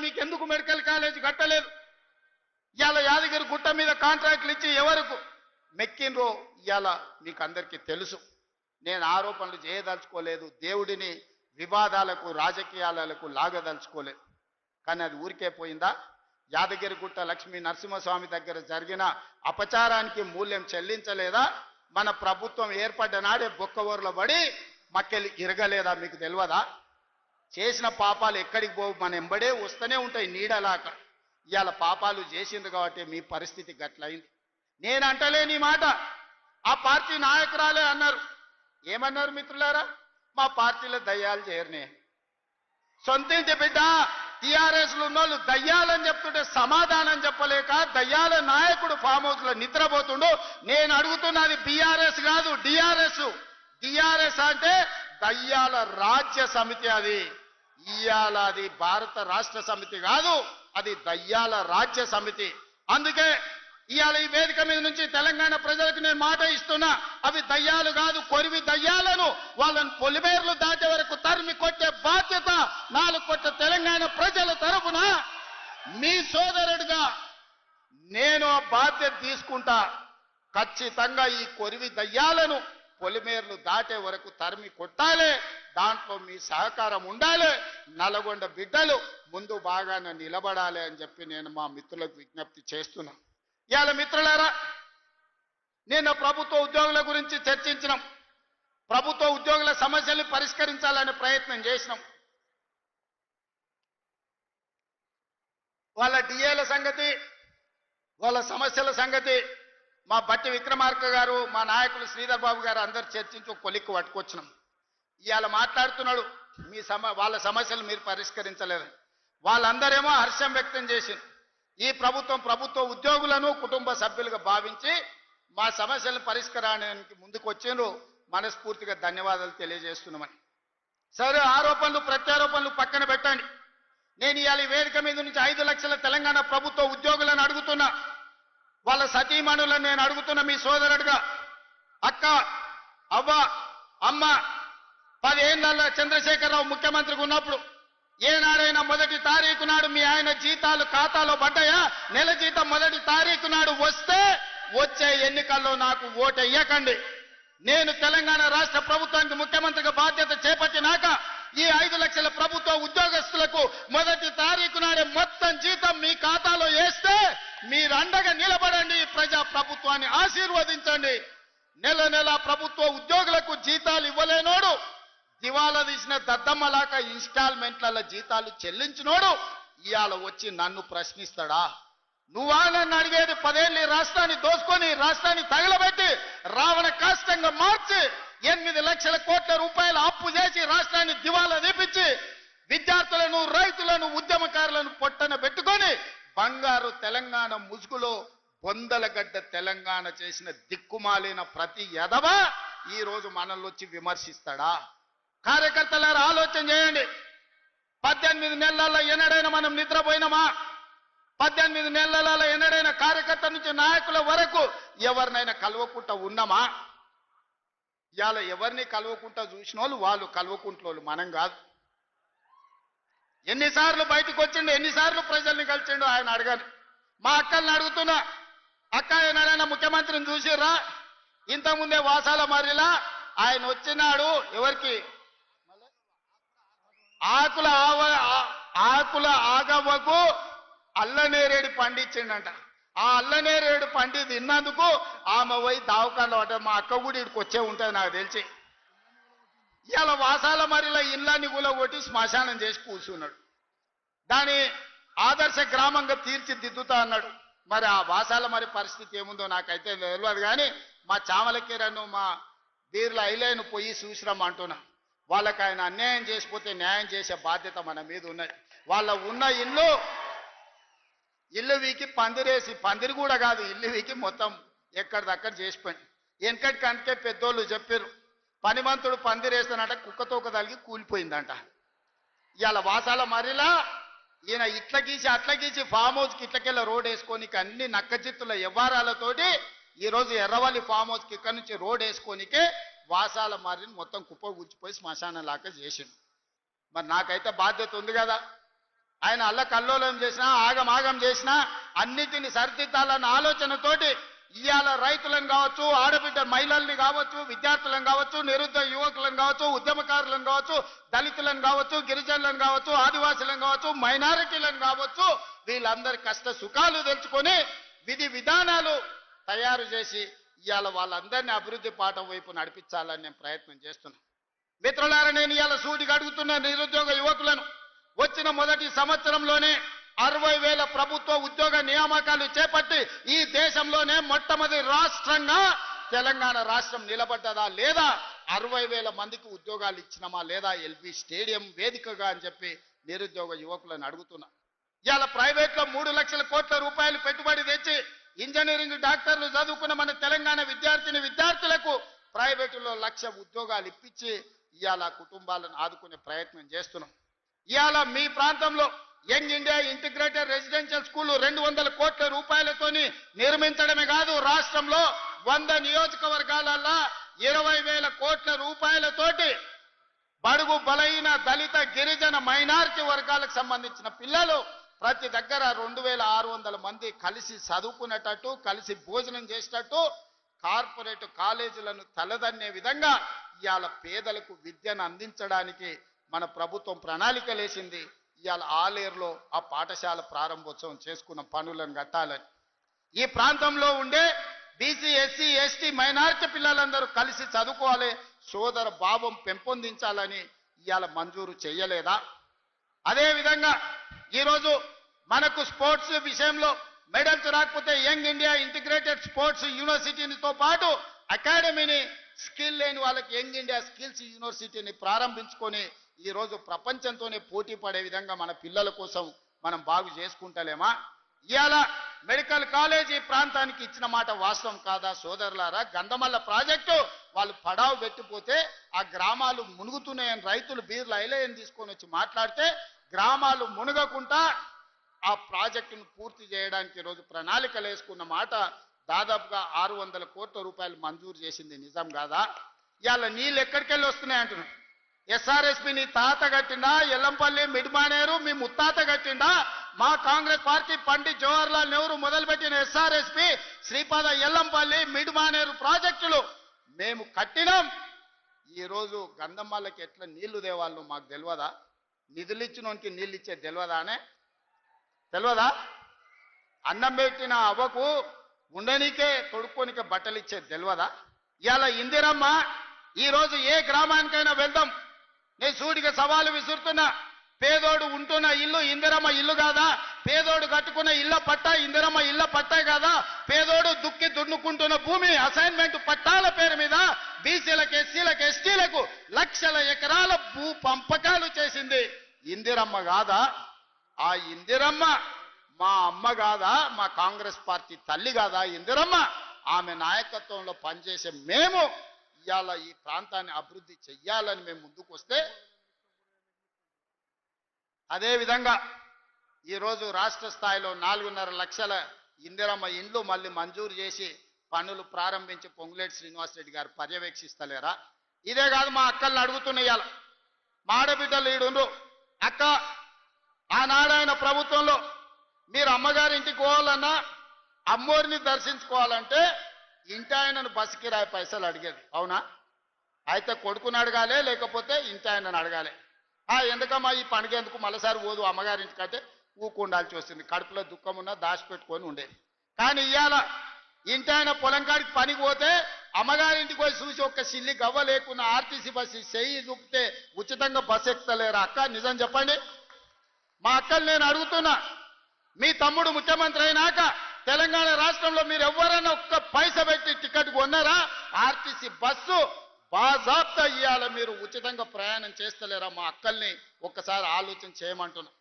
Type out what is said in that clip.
మీకు ఎందుకు medical college కట్టలేదు? ఇవాళ యాదగిరి గుట్ట మీద కాంట్రాక్టులు ఇచ్చి ఎవరికి మెక్కినరో ఇవాళ మీకు అందరికీ తెలుసు. నేను ఆరోపణలు చేయదలుచుకోలేదు, దేవుడిని వివాదాలకు రాజకీయాలకు లాగదలుచుకోలేదు. కానీ అది ఊరికే పోయిందా? యాదగిరిగుట్ట లక్ష్మీ నరసింహస్వామి దగ్గర జరిగిన అపచారానికి మూల్యం చెల్లించలేదా? మన ప్రభుత్వం ఏర్పడ్డ నాడే బొక్కవోర్ల పడి మక్కెలు ఇరగలేదా? మీకు తెలియదా? చేసిన పాపాలు ఎక్కడికి పోవు, మన ఎంబడే వస్తూనే ఉంటాయి నీడలాక. ఇవాళ పాపాలు చేసింది కాబట్టి మీ పరిస్థితి గట్లయింది. నేను అంటలేని మాట ఆ పార్టీ నాయకురాలే అన్నారు. ఏమన్నారు మిత్రులారా? మా పార్టీలో దయ్యాలు చేరనే. సొంతింటి బిడ్డ టీఆర్ఎస్లు ఉన్నోళ్ళు దయ్యాలని చెప్తుంటే సమాధానం చెప్పలేక దయ్యాల నాయకుడు ఫామ్ హౌస్ లో నిద్రపోతుండు. నేను అడుగుతున్నది బీఆర్ఎస్ కాదు, డిఆర్ఎస్. డిఆర్ఎస్ అంటే దయ్యాల రాజ్య సమితి. అది ఇయాల అది భారత రాష్ట్ర సమితి కాదు, అది దయ్యాల రాజ్య సమితి. అందుకే ఇవాళ ఈ వేదిక మీద నుంచి తెలంగాణ ప్రజలకు నేను మాట ఇస్తున్నా, అవి దయ్యాలు కాదు, కొరివి దయ్యాలను వాళ్ళని పొలిమేర్లు దాటే వరకు తరిమి కొట్టే బాధ్యత 4 కోట్ల తెలంగాణ ప్రజల తరఫున మీ సోదరుడిగా నేను ఆ బాధ్యత తీసుకుంటా. ఖచ్చితంగా ఈ కొరివి దయ్యాలను పొలిమేర్లు దాటే వరకు తరిమి కొట్టాలి. దాంట్లో మీ సహకారం ఉండాలి. నల్గొండ బిడ్డలు ముందు బాగానే నిలబడాలి అని చెప్పి నేను మా మిత్రులకు విజ్ఞప్తి చేస్తున్నా. ఇవాళ మిత్రులారా, నేను ప్రభుత్వ ఉద్యోగుల గురించి చర్చించినాం. ప్రభుత్వ ఉద్యోగుల సమస్యల్ని పరిష్కరించాలనే ప్రయత్నం చేసినాం. వాళ్ళ డిఏల సంగతి, వాళ్ళ సమస్యల సంగతి మా బట్టి విక్రమార్క గారు, మా నాయకులు శ్రీధర్ బాబు గారు అందరు చర్చించి ఒక కొలిక్కు పట్టుకొచ్చినాం. ఇవాళ మాట్లాడుతున్నాడు వాళ్ళ సమస్యలు మీరు పరిష్కరించలేరు. వాళ్ళందరేమో హర్షం వ్యక్తం చేసింది. ఈ ప్రభుత్వ ఉద్యోగులను కుటుంబ సభ్యులుగా భావించి మా సమస్యలను పరిష్కారానికి ముందుకు వచ్చిండ్రు. మనస్ఫూర్తిగా ధన్యవాదాలు తెలియజేస్తున్నామని. సరే, ఆరోపణలు ప్రత్యారోపణలు పక్కన పెట్టండి. నేను ఇవాళ వేదిక మీద నుంచి 5 లక్షల తెలంగాణ ప్రభుత్వ ఉద్యోగులను అడుగుతున్నా. వాళ్ళ సతీమణులను నేను అడుగుతున్నా మీ సోదరుడిగా. అక్క, అవ్వ, అమ్మ, 10 ఏళ్ల చంద్రశేఖరరావు ముఖ్యమంత్రిగా ఉన్నప్పుడు ఏనాడైనా 1వ తారీఖు నాడు మీ ఆయన జీతాలు ఖాతాలో పడ్డాయా? నెల జీతం 1వ తారీఖు నాడు వస్తే వచ్చే ఎన్నికల్లో నాకు ఓటెయ్యకండి. నేను తెలంగాణ రాష్ట్ర ప్రభుత్వానికి ముఖ్యమంత్రిగా బాధ్యత చేపట్టినాక ఈ 5 లక్షల ప్రభుత్వ ఉద్యోగస్తులకు 1వ తారీఖు నాడే మొత్తం జీతం మీ ఖాతాలో వేస్తే మీరు అండగా నిలబడండి. ప్రజా ప్రభుత్వాన్ని ఆశీర్వదించండి. నెల ప్రభుత్వ ఉద్యోగులకు జీతాలు ఇవ్వలేనోడు, దివాలా తీసిన దద్దమ్మలాక ఇన్స్టాల్మెంట్ల జీతాలు చెల్లించినోడు ఇవాళ వచ్చి నన్ను ప్రశ్నిస్తాడా? నువ్వా నన్ను అడిగేది? 10 ఏళ్ళు రాష్ట్రాన్ని దోసుకొని, రాష్ట్రాన్ని తగలబెట్టి, రావణ కాష్టంగా మార్చి 8 లక్షల కోట్ల రూపాయల అప్పు చేసి రాష్ట్రాన్ని దివాలా తీపించి విద్యార్థులను, రైతులను, ఉద్యమకారులను పొట్టన పెట్టుకొని బంగారు తెలంగాణ ముసుగులో బొందలగడ్డ తెలంగాణ చేసిన దిక్కుమాలిన ప్రతి ఎదవ ఈ రోజు మనల్ని వచ్చి విమర్శిస్తాడా? కార్యకర్తలారా ఆలోచన చేయండి. 18 నెలల్లో ఎన్నడైనా మనం నిద్రపోయినామా? 18 నెలలలో ఎన్నడైనా కార్యకర్త నుంచి నాయకుల వరకు ఎవరినైనా కలవకుండా ఉన్నామా? ఇవాళ ఎవరిని కలవకుండా చూసిన వాళ్ళు కలవకుంటోళ్ళు, మనం కాదు. ఎన్నిసార్లు బయటకు వచ్చిండు, ఎన్నిసార్లు ప్రజల్ని కలిసిండు ఆయన అడగండి. మా అక్కల్ని అడుగుతున్నా, అక్క ఏనాడైనా ముఖ్యమంత్రిని చూసిర్రా? ఇంతకుముందే వాసాల మర్రిలా ఆయన వచ్చినాడు. ఎవరికి? ఆకుల ఆగవ్వకు అల్లనేరేడు పండించిండంట. ఆ అల్లనేరేడు పండి తిన్నందుకు ఆమె పోయి దావకాండ పడ్డ. మా అక్క కూడా ఇక్కడికి వచ్చే ఉంటుంది నాకు తెలిసి. ఇవాళ వాసాల మరిలో ఇళ్ళని కూలగొట్టి శ్మశానం చేసి కూర్చున్నాడు. దాని ఆదర్శ గ్రామంగా తీర్చిదిద్దుతా అన్నాడు. మరి ఆ వాసాల మరి పరిస్థితి ఏముందో నాకైతే తెలియదు. కానీ మా చామలకీరను, మా బీర్ల ఐలేను పోయి చూసిరమ్మంటున్నా. వాళ్ళకి ఆయన అన్యాయం చేసిపోతే న్యాయం చేసే బాధ్యత మన మీద ఉన్నది. వాళ్ళ ఉన్న ఇల్లు వీకి పందిరేసి, పందిరి కూడా కాదు, ఇల్లు వీకి మొత్తం ఎక్కడిదక్కడ చేసిపోయింది. వెనకటికి అందుకే పెద్దోళ్ళు చెప్పారు, పనిమంతుడు పందిరేస్తానంట కుక్కతోక తలిగి కూలిపోయిందంట. ఇవాళ వాసాల మరిలా ఈయన ఇట్ల గీసి అట్ల గీసి ఫామ్ హౌస్కి ఇట్లకెళ్ళ రోడ్ వేసుకోనికి అన్ని నక్కజిత్తుల వ్యవహారాలతోటి ఈరోజు ఎర్రవల్లి ఫామ్ హౌస్కి ఇక్కడి నుంచి రోడ్ వేసుకోనికే వాసాల మర్రిని మొత్తం కుప్ప కూర్చిపోయి శ్మశానం లాగా చేసిండు. మరి నాకైతే బాధ్యత ఉంది కదా. ఆయన అల్లకల్లోలం చేసినా ఆగమాగం చేసినా అన్నిటిని సరిదిద్దాలన్న ఆలోచనతోటి ఇవాళ రైతులను కావచ్చు, ఆడబిడ్డ మహిళల్ని కావచ్చు, విద్యార్థులను కావచ్చు, నిరుద్యోగ యువకులను కావచ్చు, ఉద్యమకారులను కావచ్చు, దళితులను కావచ్చు, గిరిజనులను కావచ్చు, ఆదివాసులను కావచ్చు, మైనారిటీలను కావచ్చు, వీళ్ళందరి కష్ట సుఖాలు తెలుసుకొని విధి విధానాలు తయారు చేసి ఇవాళ వాళ్ళందరినీ అభివృద్ధి పాఠం వైపు నడిపించాలని నేను ప్రయత్నం చేస్తున్నాను. మిత్రులారా, నేను ఇవాళ సూటిగా అడుగుతున్న నిరుద్యోగ యువకులను, వచ్చిన మొదటి సంవత్సరంలోనే 60,000 ప్రభుత్వ ఉద్యోగ నియామకాలు చేపట్టి ఈ దేశంలోనే మొట్టమొదటి రాష్ట్రంగా తెలంగాణ రాష్ట్రం నిలబడ్డదా లేదా, 60,000 మందికి ఉద్యోగాలు ఇచ్చినామా లేదా ఎల్బీ స్టేడియం వేదికగా అని చెప్పి నిరుద్యోగ యువకులను అడుగుతున్నా. ఇవాళ ప్రైవేట్లో 3 లక్షల కోట్ల రూపాయలు పెట్టుబడి తెచ్చి ఇంజనీరింగ్ డాక్టర్లు చదువుకున్న మన తెలంగాణ విద్యార్థులకు ప్రైవేటులో 1,00,000 ఉద్యోగాలు ఇప్పించి ఇవాళ కుటుంబాలను ఆదుకునే ప్రయత్నం చేస్తున్నాం. ఇవాళ మీ ప్రాంతంలో young India integrated residential school 200 కోట్ల రూపాయలతోని నిర్మించడమే కాదు, రాష్ట్రంలో 100 నియోజకవర్గాలలో 20,000 కోట్ల రూపాయలతోటి బడుగు బలహీన దళిత గిరిజన మైనారిటీ వర్గాలకు సంబంధించిన పిల్లలు ప్రతి దగ్గర 2,600 మంది కలిసి చదువుకునేటట్టు, కలిసి భోజనం చేసేటట్టు కార్పొరేట్ కాలేజీలను తలదన్నే విధంగా ఇవాళ పేదలకు విద్యను అందించడానికి మన ప్రభుత్వం ప్రణాళికలేసింది. ఇవాళ ఆలేరులో ఆ పాఠశాల ప్రారంభోత్సవం చేసుకున్న పనులను కట్టాలని, ఈ ప్రాంతంలో ఉండే బీసీ, ఎస్సీ, ఎస్టీ, మైనారిటీ పిల్లలందరూ కలిసి చదువుకోవాలి, సోదర భావం పెంపొందించాలని ఇవాళ మంజూరు చేయలేదా? అదేవిధంగా ఈరోజు మనకు స్పోర్ట్స్ విషయంలో మెడల్స్ రాకపోతే యంగ్ ఇండియా ఇంటిగ్రేటెడ్ స్పోర్ట్స్ యూనివర్సిటీతో పాటు అకాడమీని, స్కిల్ లేని వాళ్ళకి యంగ్ ఇండియా స్కిల్స్ యూనివర్సిటీని ప్రారంభించుకొని ఈరోజు ప్రపంచంతోనే పోటీ పడే విధంగా మన పిల్లల కోసం మనం బాగు చేసుకుంటలేమా? ఇవాళ మెడికల్ కాలేజీ ప్రాంతానికి ఇచ్చిన మాట వాస్తవం కాదా సోదరులారా? గంధమల్ల ప్రాజెక్టు వాళ్ళు పడావు పెట్టిపోతే ఆ గ్రామాలు మునుగుతున్నాయని రైతులు బీర్లు ఐలయని తీసుకొని వచ్చి మాట్లాడితే గ్రామాలు మునగకుండా ఆ ప్రాజెక్టును పూర్తి చేయడానికి ఈరోజు ప్రణాళికలు వేసుకున్న మాట దాదాపుగా 600 కోట్ల రూపాయలు మంజూరు చేసింది నిజం కాదా? ఇవాళ నీళ్ళు ఎక్కడికి వెళ్ళి వస్తున్నాయి అంటున్నాడు. ఎస్ఆర్ఎస్పి నీ తాత కట్టిండా? ఎల్లంపల్లి మిడ్మానేరు మీ ముత్తాత కట్టిండా? మా కాంగ్రెస్ పార్టీ పండిత్ జవహర్లాల్ నెహ్రూ మొదలుపెట్టిన ఎస్ఆర్ఎస్పి, శ్రీపాద, ఎల్లంపల్లి, మిడ్మానేరు ప్రాజెక్టులు మేము కట్టినాం. ఈరోజు గంధమ్మలకి ఎట్లా నీళ్లు దేవాళ్ళు మాకు తెలియదా? నిధులు ఇచ్చినోనికి నీళ్ళు ఇచ్చే తెలియదానే? తెలియదా? అన్నం పెట్టిన అవ్వకు ఉండనీకే తొడుక్కోనికే బట్టలు ఇచ్చే తెలియదా? ఇవాళ ఇందిరమ్మ ఈరోజు ఏ గ్రామానికైనా వెళ్దాం, నేను సూటిగా సవాలు విసురుతున్నా. పేదోడు ఉంటున్న ఇల్లు ఇందిరమ్మ ఇల్లు కాదా? పేదోడు కట్టుకున్న ఇళ్ళ పట్టా ఇందిరమ్మ ఇళ్ళ పట్టా కాదా? పేదోడు దుక్కి దున్నుకుంటున్న భూమి అసైన్మెంట్ పట్టాల పేరు మీద బీసీలకు, ఎస్సీలకు, ఎస్టీలకు లక్షల ఎకరాల భూ పంపకాలు చేసింది ఇందిరమ్మ కాదా? ఆ ఇందిరమ్మ మా అమ్మ కాదా? మా కాంగ్రెస్ పార్టీ తల్లి కాదా ఇందిరమ్మ? ఆమె నాయకత్వంలో పనిచేసే మేము ఇవాళ ఈ ప్రాంతాన్ని అభివృద్ధి చెయ్యాలని మేము ముందుకు వస్తే, అదేవిధంగా ఈరోజు రాష్ట్ర స్థాయిలో 4.5 లక్షల ఇందిరమ్మ ఇండ్లు మళ్ళీ మంజూరు చేసి పనులు ప్రారంభించి పొంగులేటి శ్రీనివాసరెడ్డి గారు పర్యవేక్షిస్తలేరా? ఇదే కాదు, మా అక్కల్ని అడుగుతున్న ఇవాళ మా ఆడబిడ్డలు ఈడుండ్రు. అక్క, ఆనాడైన ప్రభుత్వంలో మీరు అమ్మగారింటికి పోవాలన్నా, అమ్మోరిని దర్శించుకోవాలంటే ఇంటి ఆయనను బస్సు కిరాయి పైసలు అడిగేది, అవునా? అయితే కొడుకుని అడగాలి, లేకపోతే ఇంటి ఆయనను అడగాలి. ఎందుకమ్మా ఈ పండుగ ఎందుకు మళ్ళీసారి పోదు అమ్మగారింటికి అంటే ఊకుండాల్సి వస్తుంది. కడుపులో దుఃఖం ఉన్నా దాచిపెట్టుకొని ఉండేది. కానీ ఇవాళ ఇంటి ఆయన పొలం కాడికి పనికి పోతే అమ్మగారింటికి పోయి చూసి ఒక్క సిల్లి గవ్వ లేకున్నా ఆర్టీసీ బస్సు చెయ్యి చూపితే ఉచితంగా బస్సు ఎక్కుతలేరు. అక్క నిజం చెప్పండి. మా అక్కలు నేను అడుగుతున్నా, మీ తమ్ముడు ముఖ్యమంత్రి అయినాక తెలంగాణ రాష్ట్రంలో మీరు ఎవరైనా ఒక్క పైస పెట్టి టికెట్ కొన్నారా? ఆర్టీసీ బస్సు బాజాబ్తా ఇవాళ మీరు ఉచితంగా ప్రయాణం చేస్తలేరా? మా అక్కల్ని ఒక్కసారి ఆలోచన చేయమంటున్నా.